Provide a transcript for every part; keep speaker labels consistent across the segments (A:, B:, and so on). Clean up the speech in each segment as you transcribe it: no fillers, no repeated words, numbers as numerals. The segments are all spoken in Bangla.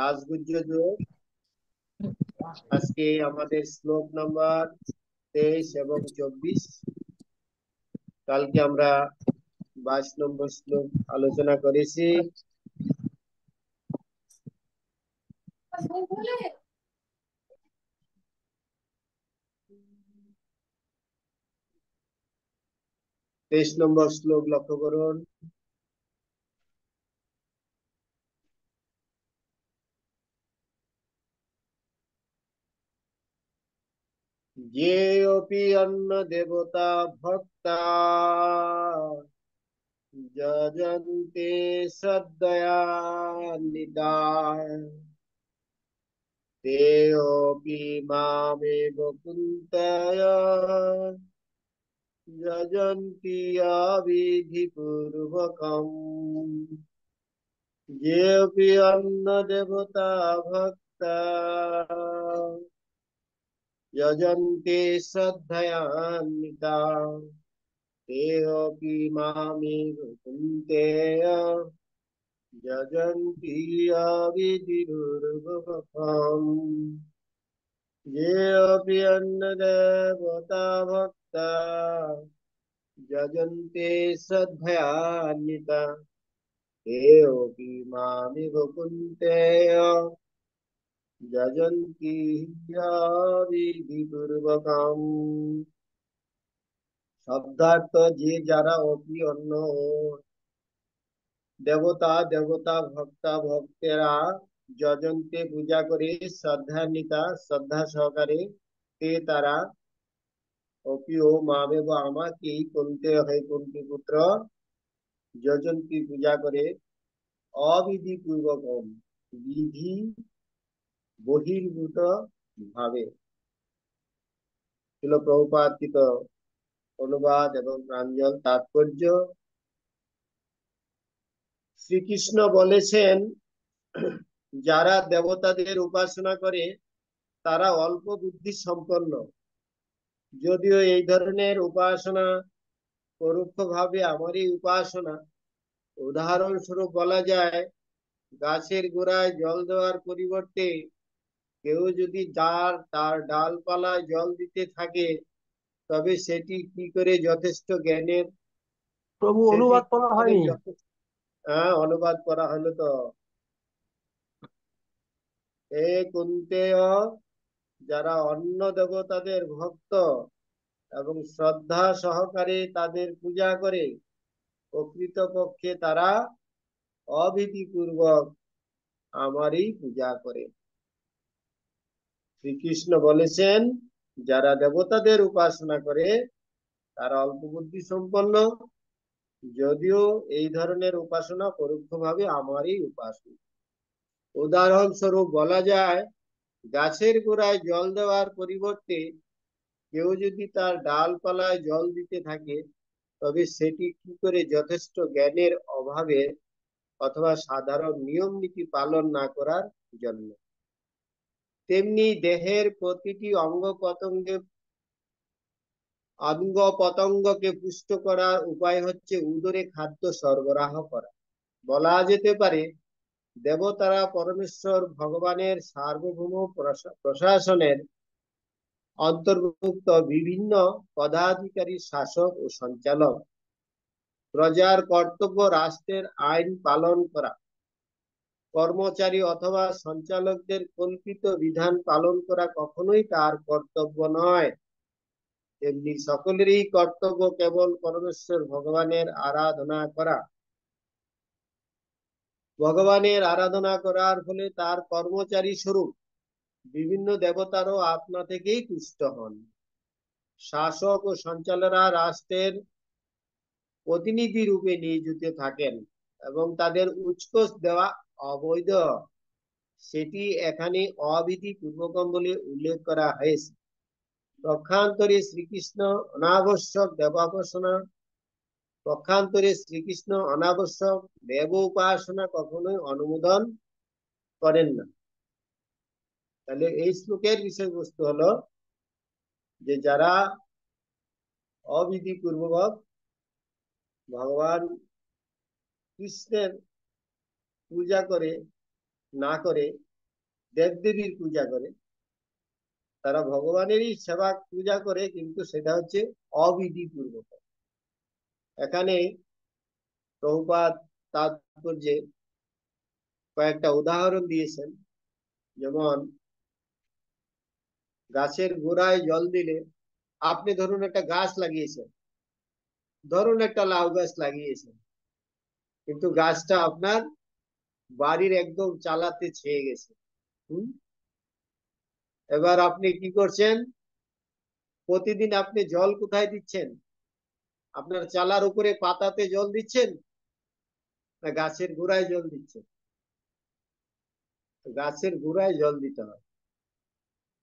A: রাজগুহ্য যোগ। আজকে আমাদের শ্লোক নাম্বার 23 এবং 24। কালকে আমরা 22 নম্বর শ্লোক আলোচনা করেছি। তেইশ নম্বর শ্লোক লক্ষ্য করুন। येऽपि अन्न देवता भक्ता यजन्ते श्रद्धयान्विता तेऽपि मामेव कुन्तय यजन्ति अविधिपूर्वकम्। येऽपि अन्न देवता भक्ता यजन्ते श्रद्धयान्विता तेऽपि मामेव कुन्तेय यजन्ति अविधिपूर्वकम्। येऽपि अन्नदेवता भक्ता यजन्ते श्रद्धयान्विता तेऽपि मामेव कुन्तेय यजन्ति विधिपूर्वकम्। শব্দার্থ যে যারা অপি অন্য দেবতা দেবতা ভক্তা ভক্তেরা যজন্তে পূজা করে শ্রদ্ধান্বিতা শ্রদ্ধা সহকারে তে তারা অপি ও মামেব আমাকেই কুন্তে হয় কুন্তি পুত্র যজন্তি পূজা করে অবিধি পূর্বক বিধি বহির্ভূত ভাবে। ছিল প্রভুপাদিত অনুবাদ এবং প্রাঞ্জল তাৎপর্য। শ্রীকৃষ্ণ বলেছেন, যারা দেবতাদের উপাসনা করে তারা অল্প বুদ্ধি সম্পন্ন। যদিও এই ধরনের উপাসনা পরোক্ষভাবে আমারই উপাসনা। উদাহরণস্বরূপ বলা যায়, গাছের গোড়ায় জল দেওয়ার পরিবর্তে কেউ যদি তার ডালপালায় জল দিতে থাকে, তবে সেটি কি করে যথেষ্ট জ্ঞানের
B: প্রভু
A: সেটি
B: অনুবাদ
A: কি
B: করা
A: করে
B: হয়নি।
A: হ্যাঁ, অনুবাদ করা হলো তো। এ কুন্তেয়, যারা অন্য দেবতাদের ভক্ত এবং শ্রদ্ধা সহকারে তাদের পূজা করে, প্রকৃতপক্ষে তারা অবিধিপূর্বক আমারই পূজা করে। শ্রীকৃষ্ণ বলেছেন, যারা দেবতাদের উপাসনা করে তারা অল্প বুদ্ধি সম্পন্ন। যদিও এই ধরনের উপাসনা পরোক্ষভাবে আমারই উপাসনা। উদাহরণস্বরূপ বলা যায়, গাছের গোড়ায় জল দেওয়ার পরিবর্তে কেউ যদি তার ডালপালায় জল দিতে থাকে, তবে সেটি কি করে যথেষ্ট জ্ঞানের অভাবে অথবা সাধারণ নিয়ম নীতি পালন না করার জন্য। তেমনি দেহের প্রতিটি অঙ্গ পতঙ্গকে পুষ্ট করার উপায় হচ্ছে উদরে খাদ্য সরবরাহ করা। বলা যেতে পারে, দেবতারা পরমেশ্বর ভগবানের সার্বভৌম প্রশাসনের অন্তর্ভুক্ত বিভিন্ন পদাধিকারী, শাসক ও সঞ্চালক। প্রজার কর্তব্য রাষ্ট্রের আইন পালন করা। কর্মচারী অথবা সঞ্চালকদের কল্পিত বিধান পালন করা কখনোই তার কর্তব্য নয়। তেমনি সকলেরই কর্তব্য কেবল পরমেশ্বর ভগবানের আরাধনা করা। ভগবানের আরাধনা করার ফলে তার কর্মচারী স্বরূপ বিভিন্ন দেবতারও আপনা থেকেই তুষ্ট হন। শাসক ও সঞ্চালকরা রাষ্ট্রের প্রতিনিধি রূপে নিয়োজিত থাকেন এবং তাদের উৎকোচ দেওয়া অবৈধ। সেটি এখানে অবিধি পূর্বকম বলে উল্লেখ করা হয়েছে। পক্ষান্তরে শ্রীকৃষ্ণ অনাবশ্যক দেব উপাসনা কখনোই অনুমোদন করেন না। তাহলে এই শ্লোকের বিষয়বস্তু হলো যে যারা অবিধি পূর্বক ভগবান কৃষ্ণের পূজা করে না করে দেবদেবীর পূজা করে, তারা ভগবানেরই সেবা পূজা করে, কিন্তু সেটা হচ্ছে অবিধি পূর্বক। এখানে প্রভুপাদ তাৎপর্যে কয়েকটা উদাহরণ দিয়েছেন। যেমন গাছের গোড়ায় জল দিলে, আপনি ধরুন একটা গাছ লাগিয়েছেন, ধরুন একটা লাউ গাছ লাগিয়েছেন, কিন্তু গাছটা আপনার বাড়ির একদম চালাতে ছেয়ে গেছে। হুম। এবার আপনি কি করছেন? প্রতিদিন আপনি জল কোথায় দিচ্ছেন? আপনার চালার উপরে পাতাতে জল দিচ্ছেন, না গাছের গোড়ায় জল দিচ্ছেন? গাছের গোড়ায় জল দিতে হয়।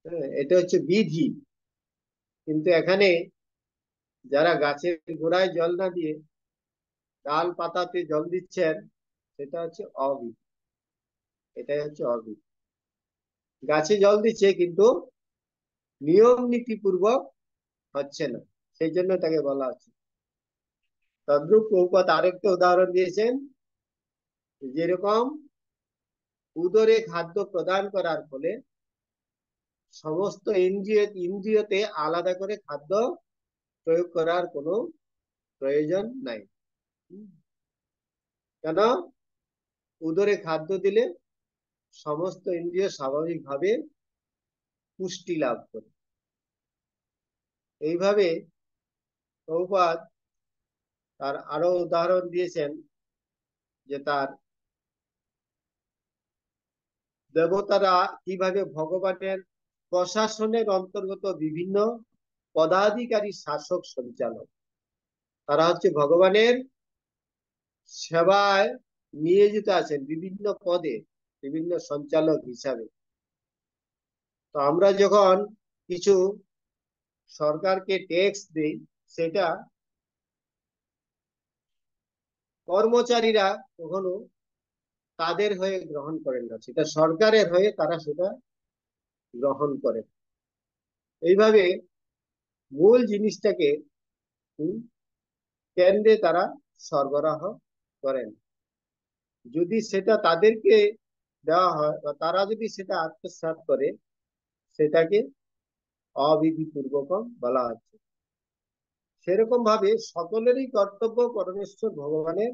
A: হ্যাঁ, এটা হচ্ছে বিধি। কিন্তু এখানে যারা গাছের গোড়ায় জল না দিয়ে ডাল পাতাতে জল দিচ্ছেন, সেটা হচ্ছে অবিধি। এটাই হচ্ছে অবিধি। গাছে জল দিচ্ছে কিন্তু নিয়ম নীতি পূর্বক হচ্ছে না, সেই জন্য তাকে বলা হচ্ছে। তদ্রূপ প্রভুপাদ আরেকটা উদাহরণ দিয়েছেন, যেরকম উদরে খাদ্য প্রদান করার ফলে সমস্ত ইন্দ্রিয়তে আলাদা করে খাদ্য প্রয়োগ করার কোনো প্রয়োজন নাই। কেন? উদরে খাদ্য দিলে সমস্ত ইন্দ্রিয় স্বাভাবিকভাবে পুষ্টি লাভ করে। এইভাবে প্রভুপাদ তার আরো উদাহরণ দিয়েছেন, যে তার দেবতারা কিভাবে ভগবানের প্রশাসনের অন্তর্গত বিভিন্ন পদাধিকারী শাসক সঞ্চালক, তারা হচ্ছে ভগবানের সেবায় নিয়োজিত আছেন বিভিন্ন পদে, বিভিন্ন সঞ্চালক হিসাবে। তো আমরা যখন কিছু সরকারকে ট্যাক্স দেই, সেটা কর্মচারীরা কখনো তাদের হয়ে গ্রহণ করেন না, সেটা সরকারের হয়ে তারা সেটা গ্রহণ করেন। এইভাবে মূল জিনিসটাকে কেন্দ্রে তারা সরবরাহ করেন। যদি সেটা তাদেরকে দেওয়া হয় বা তারা যদি সেটা আত্মসাৎ করে, সেটাকে অবিধি পূর্বক বলা হচ্ছে। সেরকম ভাবে সকলেরই কর্তব্য পরমেশ্বর ভগবানের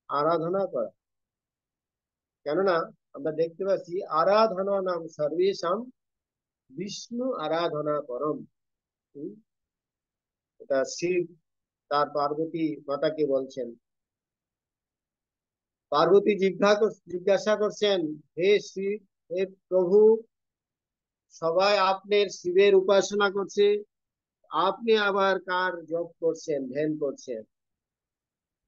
A: আরাধনা করা। কেননা আমরা দেখতে পাচ্ছি আরাধনা নাম সর্বেশাম বিষ্ণু আরাধনা পরম। এটা শিব তার পার্বতী মাতাকে বলছেন। পার্বতী জিজ্ঞাসা করছেন, হে শিব, হে প্রভু, সবাই আপনার শিবের উপাসনা করছে, আপনি আবার কার জপ করছেন, ধ্যান করছেন?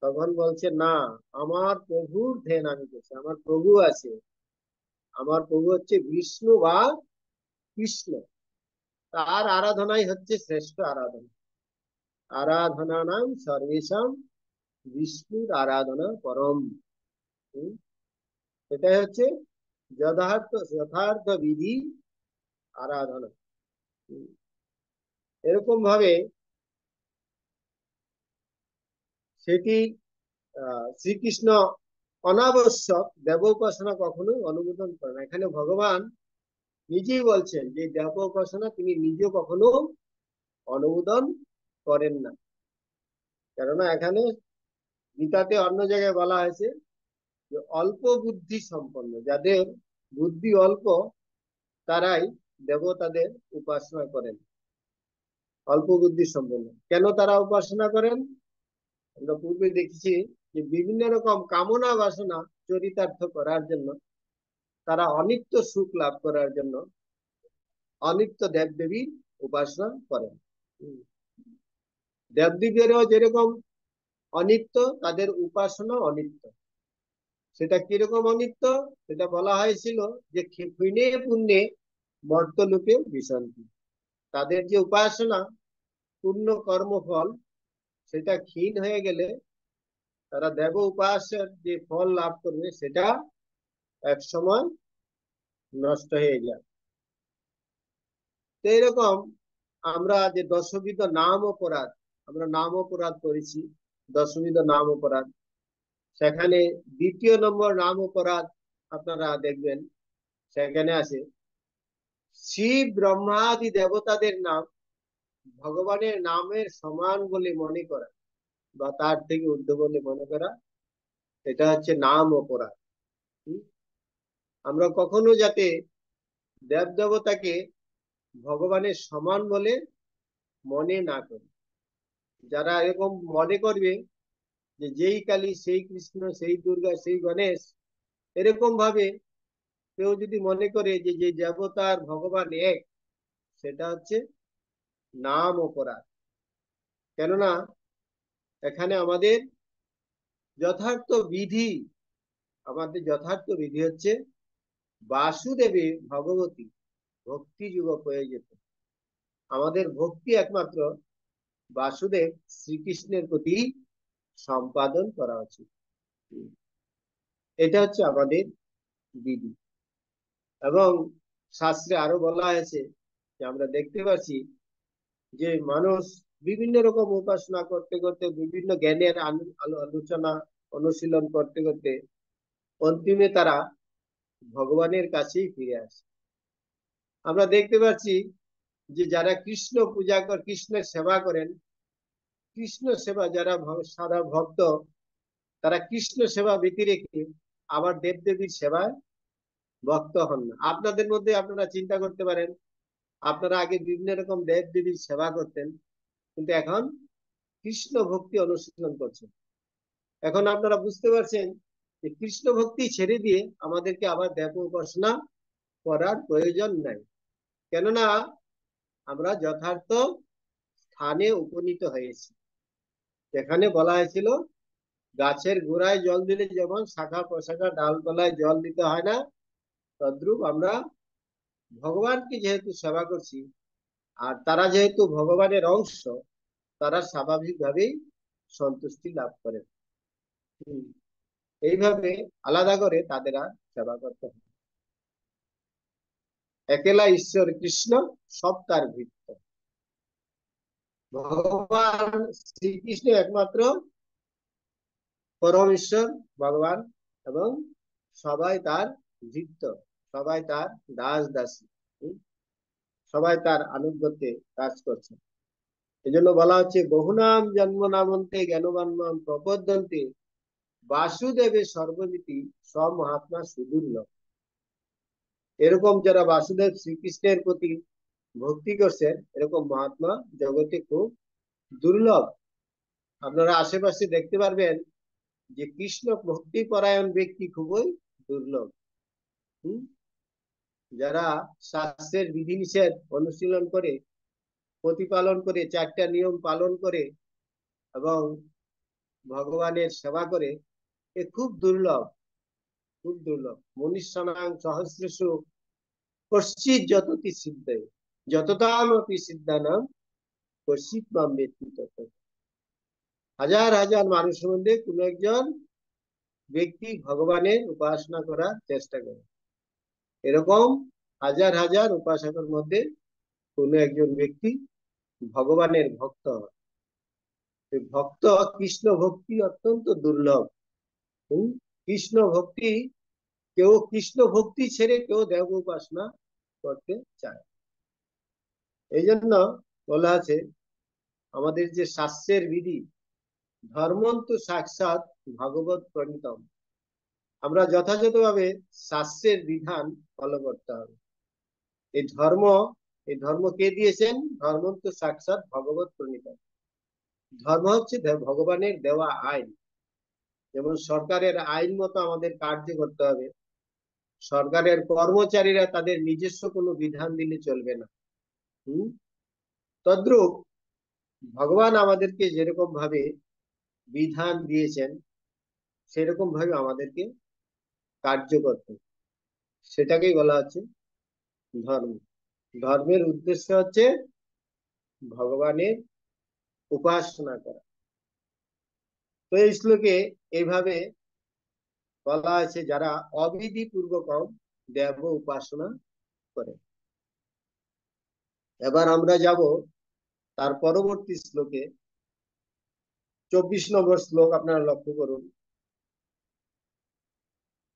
A: তখন বলছে, না, আমার প্রভুর ধ্যান আমি করছি, আমার প্রভু আছে, আমার প্রভু হচ্ছে বিষ্ণু বা কৃষ্ণ। তার আরাধনাই হচ্ছে শ্রেষ্ঠ আরাধনা। আরাধনা নাম সর্বেশাম বিষ্ণুর আরাধনা পরম। এটাই হচ্ছে যথার্থ যথার্থ বিধি আরাধনা। এরকম ভাবে সেটি শ্রীকৃষ্ণ অনাবশ্যক দেব উপাসনা কখনোই অনুমোদন করে না। এখানে ভগবান নিজেই বলছেন যে দেব উপাসনা তিনি নিজে কখনো অনুমোদন করেন না। কেননা এখানে গীতাতে অন্য জায়গায় বলা হয়েছে যে অল্প বুদ্ধি সম্পন্ন, যাদের বুদ্ধি অল্প, তারাই দেবতাদের উপাসনা করেন। অল্প বুদ্ধি সম্পন্ন কেন তারা উপাসনা করেন? আমরা পূর্বে দেখেছি যে বিভিন্ন রকম কামনা বাসনা চরিতার্থ করার জন্য, তারা অনিত্য সুখ লাভ করার জন্য অনিত্য দেবদেবী উপাসনা করেন। দেবদেবীরও যেরকম অনিত্য, তাদের উপাসনা অনিত্য। সেটা কিরকম অনিত্য? সেটা বলা হয়েছিল যে ক্ষীণে পুণ্যে মর্তলোকে বিশান্তি। তাদের যে উপাসনা পূর্ণ কর্মফল, সেটা ক্ষীণ হয়ে গেলে তারা দেব উপাসের যে ফল লাভ করবে, সেটা এক সময় নষ্ট হয়ে যায়। তো এরকম আমরা যে দশবিধ নাম অপরাধ, আমরা নাম অপরাধ করেছি, দশবিধ নাম অপরাধ, সেখানে দ্বিতীয় নম্বর নাম অপরাধ আপনারা দেখবেন সেখানে আছে শিব ব্রহ্মাদি দেবতাদের নাম ভগবানের নামের সমান বলে মনে করা বা তার থেকে ঊর্ধ্ব বলে মনে করা, এটা হচ্ছে নাম অপরাধ। হুম? আমরা কখনো যাতে দেব দেবতাকে ভগবানের সমান বলে মনে না করি। যারা এরকম মনে করবে যে যেই কালী সেই কৃষ্ণ সেই দুর্গা সেই গণেশ, এরকম ভাবে কেউ যদি মনে করে যে যে দেবতার ভগবান এক, সেটা হচ্ছে নাম অপরাধ। কেননা এখানে যথার্থ বিধি আমাদের যথার্থ বিধি হচ্ছে বাসুদেবে ভগবতী ভক্তি যুগ হয়ে যেত। আমাদের ভক্তি একমাত্র বাসুদেব শ্রীকৃষ্ণের প্রতি সম্পাদন করা উচিত। এটা হচ্ছে আমাদের বিধি। এবং শাস্ত্রে আরো বলা হয়েছে যে আমরা দেখতে পাচ্ছি যে মানুষ বিভিন্ন রকম উপাসনা করতে করতে, বিভিন্ন জ্ঞানের আলোচনা অনুশীলন করতে করতে অন্তিমে তারা ভগবানের কাছেই ফিরে আসে। আমরা দেখতে পাচ্ছি যে যারা কৃষ্ণ পূজা কৃষ্ণের সেবা করেন, কৃষ্ণ সেবা যারা সাদা ভক্ত, তারা কৃষ্ণ সেবা ব্যতি রেখে আবার দেবদেবীর সেবায় ভক্ত হন না। আপনাদের মধ্যে আপনারা চিন্তা করতে পারেন, আপনারা আগে বিভিন্ন রকম দেব দেবীর সেবা করতেন, কিন্তু এখন কৃষ্ণ ভক্তি অনুশীলন করছেন। এখন আপনারা বুঝতে পারছেন যে কৃষ্ণ ভক্তি ছেড়ে দিয়ে আমাদেরকে আবার দেব উপাসনা করার প্রয়োজন নাই। কেননা আমরা যথার্থ স্থানে উপনীত হয়েছি। যেখানে বলা হয়েছিল গাছের গোড়ায় জল দিলে যেমন শাখা প্রশাখা ডালতলায় জল দিতে হয় না, তদ্রূপ আমরা ভগবানকে যেহেতু সেবা করছি আর তারা যেহেতু ভগবানের অংশ, তারা স্বাভাবিকভাবেই সন্তুষ্টি লাভ করে। এইভাবে আলাদা করে তাদের আর সেবা করতে হবে। একেলা ঈশ্বর কৃষ্ণ সব তার ভৃত্য। ভগবান শ্রীকৃষ্ণ একমাত্র পরম ঈশ্বর ভগবান, এবং সবাই তার ভৃত্য, সবাই তার দাস দাসী, সবাই তার আনুগত্যে কাজ করছে। এজন্য বলা হচ্ছে বহুনাম জন্ম নামন্তে জ্ঞানবান প্রপদ্যন্তে বাসুদেবে সর্বনীতি সব মহাত্মা সুদুর্লভ। এরকম যারা বাসুদেব শ্রীকৃষ্ণের প্রতি ভক্তি করছেন, এরকম মহাত্মা জগতে খুব দুর্লভ। আপনারা আশেপাশে দেখতে পারবেন যে কৃষ্ণ ভক্তি পরায়ণ ব্যক্তি খুবই দুর্লভ। যারা শাস্ত্রের বিধিনিষেধ অনুশীলন করে, প্রতিপালন করে, চারটা নিয়ম পালন করে এবং ভগবানের সেবা করে, এ খুব দুর্লভ, খুব দুর্লভ। মনুষ্যানাং সহস্রেষু কশ্চিৎ যততি সিদ্ধে যততামপি সিদ্ধানাম কশ্চিৎ মাম বেত্তি তত। হাজার হাজার মানুষের মধ্যে কোন একজন ব্যক্তি ভগবানের উপাসনা করার চেষ্টা করে, এরকম হাজার হাজার উপাসকের মধ্যে কোন একজন ব্যক্তি ভগবানের ভক্ত হয়। ভক্ত কৃষ্ণ ভক্তি অত্যন্ত দুর্লভ। কৃষ্ণ ভক্তি কেউ কৃষ্ণ ভক্তি ছেড়ে কেউ দেব উপাসনা করতে চায়। এই জন্য বলা আছে আমাদের যে শাস্ত্রের বিধি ধর্মন্ত সাক্ষাৎ ভগবত প্রণীতম, আমরা যথাযথভাবে শাস্ত্রের বিধান ফলো করতে হবে। এই ধর্ম কে দিয়েছেন? ধর্মন্ত সাক্ষাৎ ভগবত প্রণীতম। ধর্ম হচ্ছে ভগবানের দেওয়া আইন। যেমন সরকারের আইন মতো আমাদের কার্য করতে হবে, সরকারের কর্মচারীরা তাদের নিজস্ব কোনো বিধান দিলে চলবে না। তদ্রূপ ভগবান আমাদেরকে যেরকম ভাবে বিধান দিয়েছেন সেরকম ভাবে আমাদেরকে কার্য করতে, সেটাকেই বলা হচ্ছে ধর্ম। ধর্মের উদ্দেশ্য হচ্ছে ভগবানের উপাসনা করা। তো এই শ্লোকে এইভাবে বলা আছে যারা অবিধি পূর্বক দেব উপাসনা করে। এবার আমরা যাব তার পরবর্তী শ্লোকে, 24 নম্বর শ্লোক আপনারা লক্ষ্য করুন।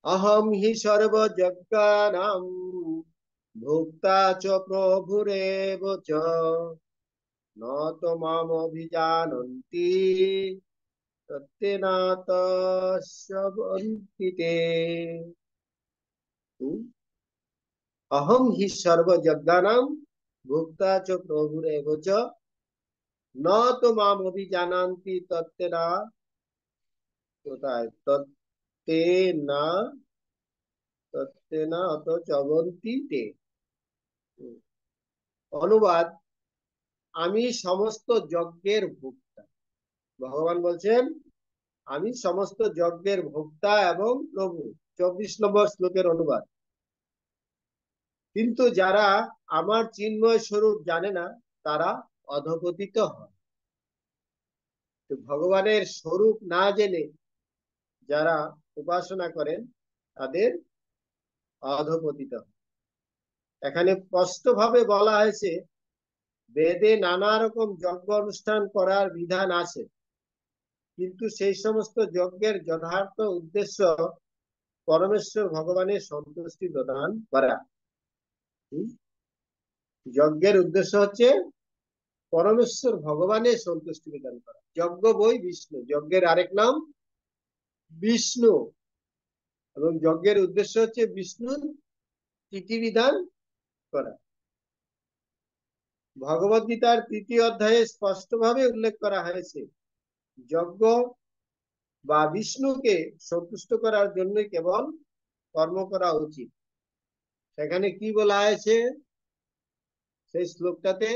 A: अहम हि सर्वयज्ञानां भोक्ता च प्रभुरेव च न तो मामभिजानन्ति तत्तेनातस्यवन्ति ते। अहम हि सर्वयज्ञानां भोक्ता च प्रभुरेव च न तो मामभिजानन्ति तत्तेना होता है तत्तेना तत्तेना अतो चवन्ति ते। অনুবাদ, আমি সমস্ত যজ্ঞের ভোক্তা। ভগবান বলছেন আমি সমস্ত যজ্ঞের ভোক্তা এবং প্রভু। 24 নম্বর শ্লোকের অনুবাদ। কিন্তু যারা আমার চিন্ময় স্বরূপ জানে না তারা অধঃপতিত হয়। তো ভগবানের স্বরূপ না জেনে যারা উপাসনা করেন তাদের অধঃপতিত হয়। এখানে স্পষ্টভাবে বলা হয়েছে বেদে নানা রকম যজ্ঞ অনুষ্ঠান করার বিধান আছে, কিন্তু সেই সমস্ত যজ্ঞের যথার্থ উদ্দেশ্য পরমেশ্বর ভগবানের সন্তুষ্টি প্রদান করা। যজ্ঞের উদ্দেশ্য হচ্ছে পরমেশ্বর ভগবানের সন্তুষ্টি প্রদান করা। যজ্ঞ বই বিষ্ণু, যজ্ঞের আরেক নাম বিষ্ণু, এবং যজ্ঞের উদ্দেশ্য হচ্ছে বিষ্ণুর বিধান করা। ভগবদ গীতার 3য় অধ্যায়ে স্পষ্টভাবে উল্লেখ করা হয়েছে যজ্ঞ বা বিষ্ণুকে সন্তুষ্ট করার জন্যই কেবল কর্ম করা উচিত। সেখানে কি বলা হয়েছে সেই শ্লোকটাতে?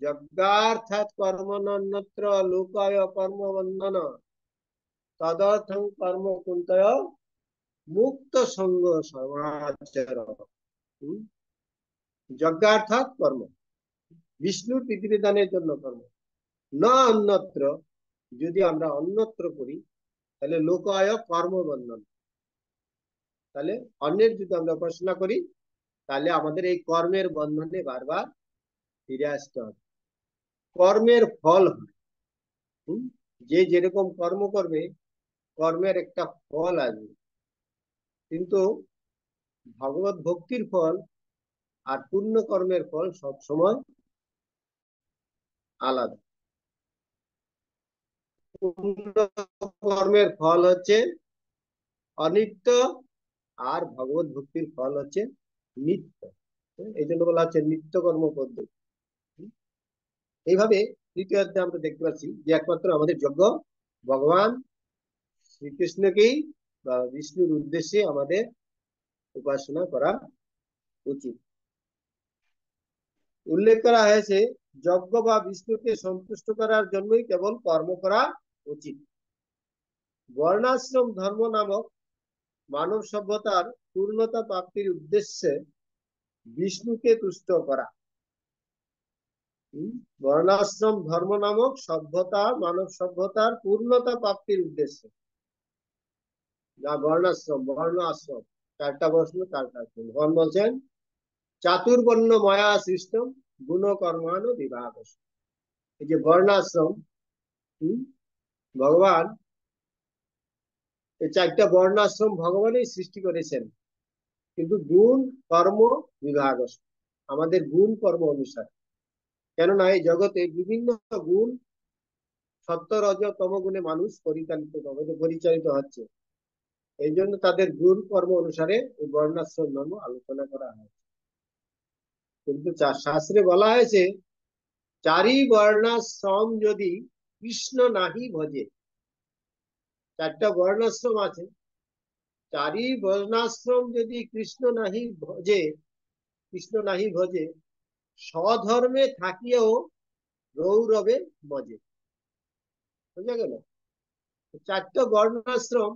A: যজ্ঞার্থাৎ কর্মণ্যত্র লোকায় কর্ম বন্ধন তদর্থং কর্ম কুন্তয় মুক্ত সঙ্গ সমাচার। যজ্ঞার্থাৎ কর্ম, বিষ্ণুর প্রীতিবিধানের জন্য কর্ম, না অন্যত্র। যদি আমরা অন্যত্র করি তাহলে লোকায় কর্মবন্ধন, তাহলে অন্যের যদি আমরা উপাসনা করি তাহলে আমাদের এই কর্মের বন্ধনে বারবার ফিরে আসতে হবে। কর্মের ফল হয়, যে যেরকম কর্ম করবে কর্মের একটা ফল আসবে, কিন্তু ভগবত ভক্তির ফল আর পূর্ণ কর্মের ফল সব সময় আলাদা। পূর্ণ কর্মের ফল হচ্ছে অনিত্য, আর ভগবত ভক্তির ফল হচ্ছে নিত্য। এই জন্য বলা হচ্ছে নিত্য কর্ম পদ্ধতি। এইভাবে 3য় অধ্যায়ে আমরা দেখতে পাচ্ছি যে একমাত্র আমাদের যজ্ঞ ভগবান শ্রীকৃষ্ণকেই বা বিষ্ণুর উদ্দেশ্যে আমাদের উপাসনা করা উচিত। উল্লেখ করা হয়েছে যজ্ঞ বা বিষ্ণুকে সন্তুষ্ট করার জন্যই কেবল কর্ম করা উচিত। বর্ণাশ্রম ধর্ম নামক মানব সভ্যতার পূর্ণতা প্রাপ্তির উদ্দেশ্যে বিষ্ণুকে তুষ্ট করা। বর্ণাশ্রম ধর্ম নামক মানব সভ্যতার পূর্ণতা প্রাপ্তির উদ্দেশ্যে, যা বর্ণাশ্রম, বর্ণ আশ্রম, 4টা বর্ণ, 4টা আশ্রম। ভগবান বলছেন চাতুর্বর্ণ ময়া সৃষ্টম গুণ কর্মাণ বিভাগ। এই যে বর্ণাশ্রম, ভগবান এই 4টা বর্ণাশ্রম ভগবানই সৃষ্টি করেছেন, কিন্তু গুণ কর্ম বিভাগ আমাদের গুণ কর্ম অনুসারে। কেননা এই জগতে বিভিন্ন গুণ, সত্য রজ তম গুণে মানুষ পরিচালিত হচ্ছে, এই জন্য তাদের গুণ কর্ম অনুসারে এই বর্ণাশ্রম ধর্ম আলোচনা করা হয়েছে। কিন্তু শাস্ত্রে বলা হয়েছে চারি বর্ণাশ্রম যদি কৃষ্ণ নাহি ভজে। 4টা বর্ণাশ্রম আছে, চারি বর্ণাশ্রম যদি কৃষ্ণ নাহি ভজে স্বধর্মে থাকিয়েও রৌরবে মজে। বুঝা গেল? 4টা বর্ণাশ্রম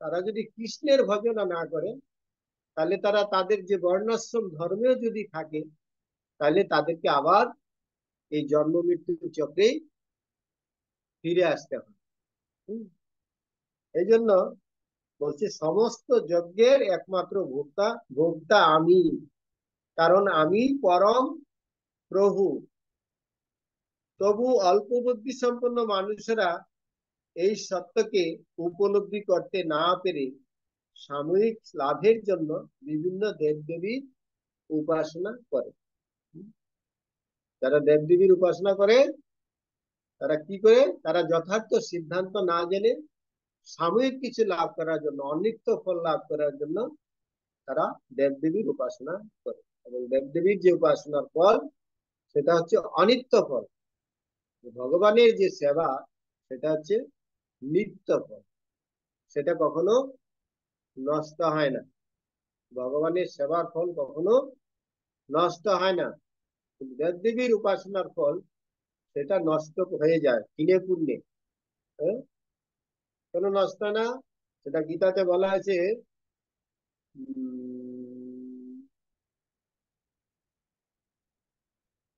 A: তারা যদি কৃষ্ণের ভজনা না করে তাহলে তারা তাদের যে বর্ণাশ্রম ধর্মেও যদি থাকে তাহলে তাদেরকে আবার এই জন্ম মৃত্যুর চক্রে ফিরে আসতে হবে। এই জন্য বলছে সমস্ত যজ্ঞের একমাত্র ভোক্তা আমি, কারণ আমি পরম প্রভু। তবু অল্প বুদ্ধি সম্পন্ন মানুষেরা এই সত্যকে উপলব্ধি করতে না পেরে সাময়িক লাভের জন্য বিভিন্ন দেবদেবীর উপাসনা করে। যারা দেবদেবীর উপাসনা করে তারা কি করে, তারা যথার্থ সিদ্ধান্ত না জেনে সাময়িক কিছু লাভ করার জন্য, অনিত্য ফল লাভ করার জন্য তারা দেবদেবীর উপাসনা করে। এবং দেবদেবীর যে উপাসনার ফল সেটা হচ্ছে অনিত্য ফল। ভগবানের যে সেবা সেটা হচ্ছে নিত্য ফল, সেটা কখনো নষ্ট হয় না। ভগবানের সেবার ফল কখনো নষ্ট হয় না। দেবদেবীর উপাসনার ফল সেটা নষ্ট হয়ে যায় কিনে পুণ্যে। হ্যাঁ, কেন নষ্ট হয় না? সেটা গীতাতে বলা আছে,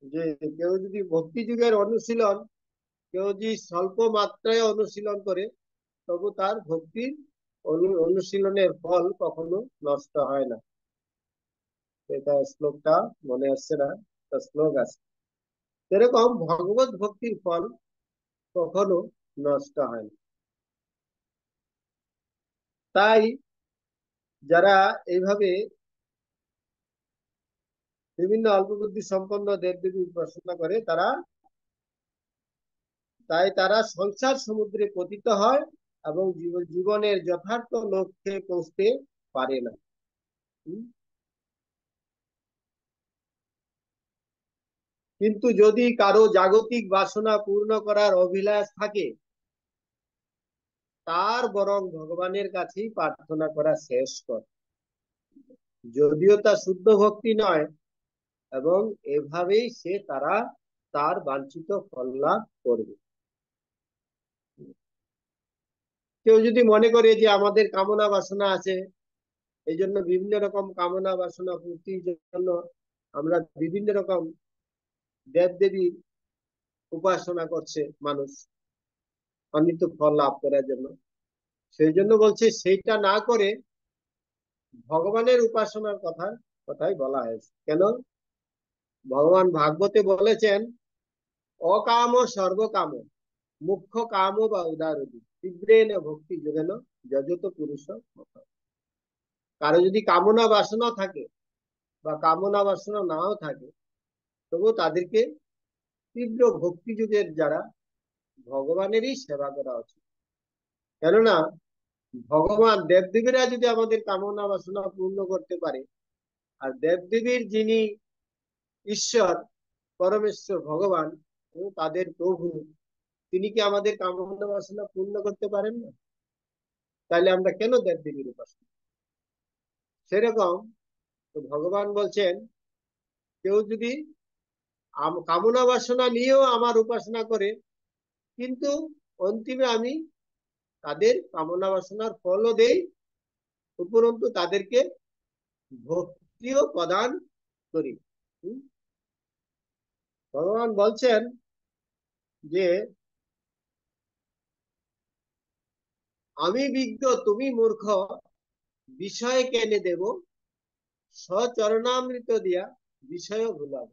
A: যে কেউ যদি ভক্তি যুগের অনুশীলন, কেউ যদি স্বল্প মাত্রায় অনুশীলন করে তবু তার ভক্তির অনুশীলনের ফল কখনো নষ্ট হয় না। এটা শ্লোকটা মনে আসছে না, শ্লোক আছে। এরকম ভগবত ভক্তির ফল কখনো নষ্ট হয় না। তাই যারা এইভাবে বিভিন্ন অল্প বুদ্ধি সম্পন্ন দেবদেবী উপাসনা করে তারা সংসার সমুদ্রে পতিত হয় এবং জীবনের যথার্থ লক্ষ্যে পৌঁছতে পারে না। কিন্তু যদি কারো জাগতিক বাসনা পূর্ণ করার অভিলাষ থাকে, তার বরং ভগবানের কাছেই প্রার্থনা করা শেষ কর, যদিও তা শুদ্ধ ভক্তি নয়, এবং এভাবেই সে তার বাঞ্ছিত ফল লাভ করবে। কেউ যদি মনে করে যে আমাদের কামনা বাসনা আছে, এই জন্য বিভিন্ন রকম কামনা বাসনা পূর্তির জন্য আমরা বিভিন্ন রকম দেবদেবীর উপাসনা করছে মানুষ অনিত্য ফল লাভ করার জন্য, সেই জন্য বলছে সেইটা না করে ভগবানের উপাসনার কথাই বলা হয়েছে। কেন? ভগবান ভাগবতে বলেছেন, অকাম সর্বকাম মুখ্য কাম বা উদারতি তীব্রেণ ভক্তি যোগেন যজত পুরুষ। কারো যদি কামনা বাসনা থাকে বা কামনা বাসনা নাও থাকে, তবু তাদেরকে তীব্র ভক্তি যুগের যারা ভগবানেরই সেবা করা উচিত। কেননা ভগবান দেবদেবীরা যদি আমাদের কামনা বাসনা পূর্ণ করতে পারে, আর দেবদেবীর যিনি ঈশ্বর পরমেশ্বর ভগবান তাদের প্রভু, তিনি কি আমাদের কামনা বাসনা পূর্ণ করতে পারেন না? তাহলে আমরা কেন দেবদেবীর উপাসনা? সেরকম ভগবান বলছেন, কেউ যদি কামনা বাসনা নিয়েও আমার উপাসনা করে, কিন্তু অন্তিমে আমি তাদের কামনা বাসনার ফলও দেই, উপরন্তু তাদেরকে ভক্তিও প্রদান করি। ভগবান বলছেন যে আমি বিজ্ঞ তুমি মূর্খ, বিষয় কেনে দেব, সচরণামৃত দিয়া বিষয় ভুলাব।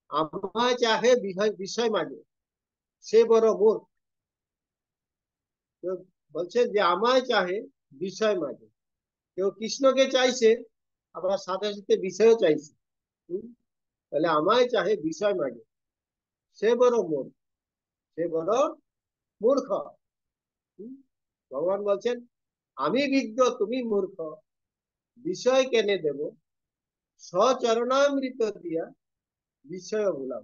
A: আমায় চাহে বিষয় মাগে, সে বড় মূর্খ। বলছেন যে আমায় চাহে বিষয় মাগে, কেউ কৃষ্ণকে চাইছে আবার সাথে সাথে বিষয়ও চাইছে। তাহলে আমায় চাহে বিষয় মাগে, সে বড় মূর্খ, সে বড় মূর্খ। ভগবান বলছেন আমি বিজ্ঞ তুমি মূর্খ, বিষয় কেনে দেব, সচরণামৃত দিয়া বিষয় ভুলাম।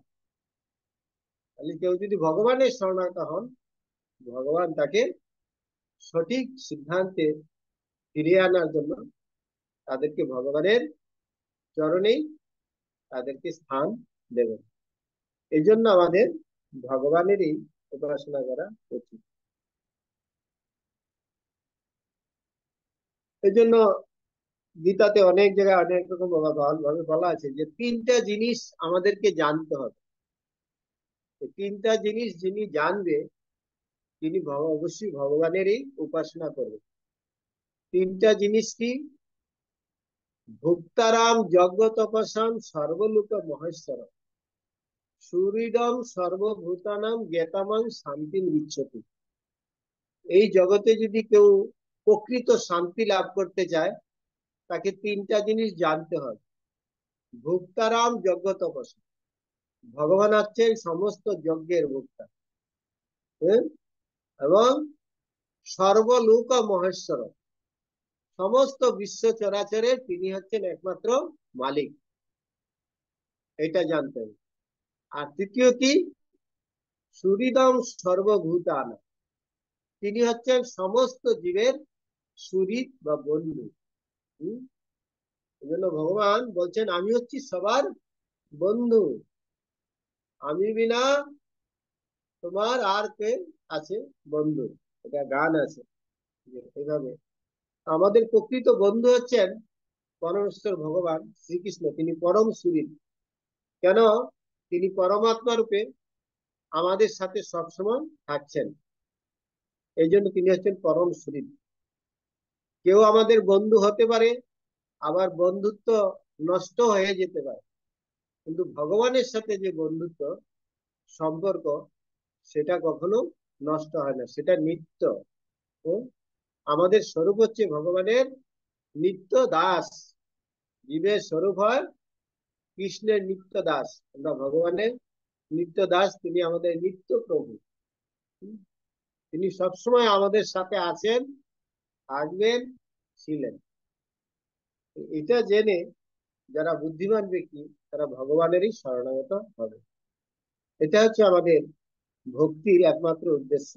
A: তাহলে কেউ যদি ভগবানের শরণাগত হন, ভগবান তাকে সঠিক সিদ্ধান্তে ফিরিয়ে আনার জন্য তাদেরকে ভগবানের চরণেই তাদেরকে স্থান দেবেন। এই জন্য আমাদের ভগবানেরই উপাসনা করা উচিত। এই জন্য গীতাতে অনেক জায়গায় অনেক রকম ভাবে বলা আছে যে তিনটা জিনিস আমাদেরকে জানতে হবে। তিনটা জিনিস যিনি জানবে তিনি অবশ্যই ভগবানেরই উপাসনা করবে। তিনটা জিনিস কি? ভুক্তারাম যজ্ঞ তপসাম সর্বলোক মহেশ্বর, সুহৃদম সর্বভূতানাম জ্ঞাতামাং শান্তি ইচ্ছতি। এই জগতে যদি কেউ প্রকৃত শান্তি লাভ করতে চায়, তাকে তিনটা জিনিস জানতে হবে। ভোক্তারাম যজ্ঞ তপস্যা, ভগবান হচ্ছেন সমস্ত যজ্ঞের ভোক্তা। হ্যাঁ? এবং সর্বলোক মহেশ্বর, সমস্ত বিশ্ব চরাচরের তিনি হচ্ছেন একমাত্র মালিক। এটা জানতে হবে। আর তৃতীয় কি? সুহৃদম সর্বভূতান, তিনি হচ্ছেন সমস্ত জীবের সুহৃদ বা বন্ধু। হম? এই জন্য ভগবান বলছেন আমি হচ্ছি সবার বন্ধু, আমি বিনা তোমার আর কে আছে বন্ধু। এটা গান আছে যে এইভাবে আমাদের প্রকৃত বন্ধু হচ্ছেন পরমেশ্বর ভগবান শ্রীকৃষ্ণ, তিনি পরম সুহৃদ। কেন? তিনি পরমাত্মা রূপে আমাদের সাথে সবসময় থাকছেন, এই জন্য তিনি হচ্ছেন পরম সুহৃদ। কেউ আমাদের বন্ধু হতে পারে, আবার বন্ধুত্ব নষ্ট হয়ে যেতে পারে, কিন্তু ভগবানের সাথে যে বন্ধুত্ব সম্পর্ক, সেটা কখনো নষ্ট হয় না, সেটা নিত্য। ও, আমাদের স্বরূপ হচ্ছে ভগবানের নিত্য দাস। জীবের স্বরূপ হয় কৃষ্ণের নিত্য দাস, আমরা ভগবানের নিত্য দাস, তিনি আমাদের নিত্য প্রভু। হুম? তিনি সবসময় আমাদের সাথে আছেন, থাকবেন, ছিলেন। এটা জেনে যারা বুদ্ধিমান ব্যক্তি, তারা ভগবানেরই শরণাগত হবে। এটা হচ্ছে আমাদের ভক্তির একমাত্র উদ্দেশ্য,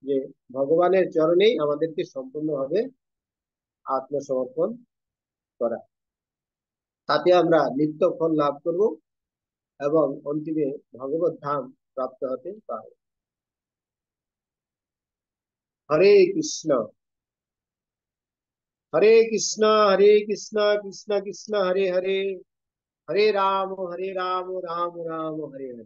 A: যে ভগবানের চরণেই আমাদেরকে সম্পূর্ণভাবে আত্মসমর্পণ করা। তাতে আমরা নিত্য ফল লাভ করব এবং অন্তিমে ভগবত ধাম প্রাপ্ত হতে পারব। হরে কৃষ্ণ, হরে কৃষ্ণ, হরে কৃষ্ণ, কৃষ্ণ কৃষ্ণ হরে হরে, হরে রাম, রাম রাম, হরে হরে।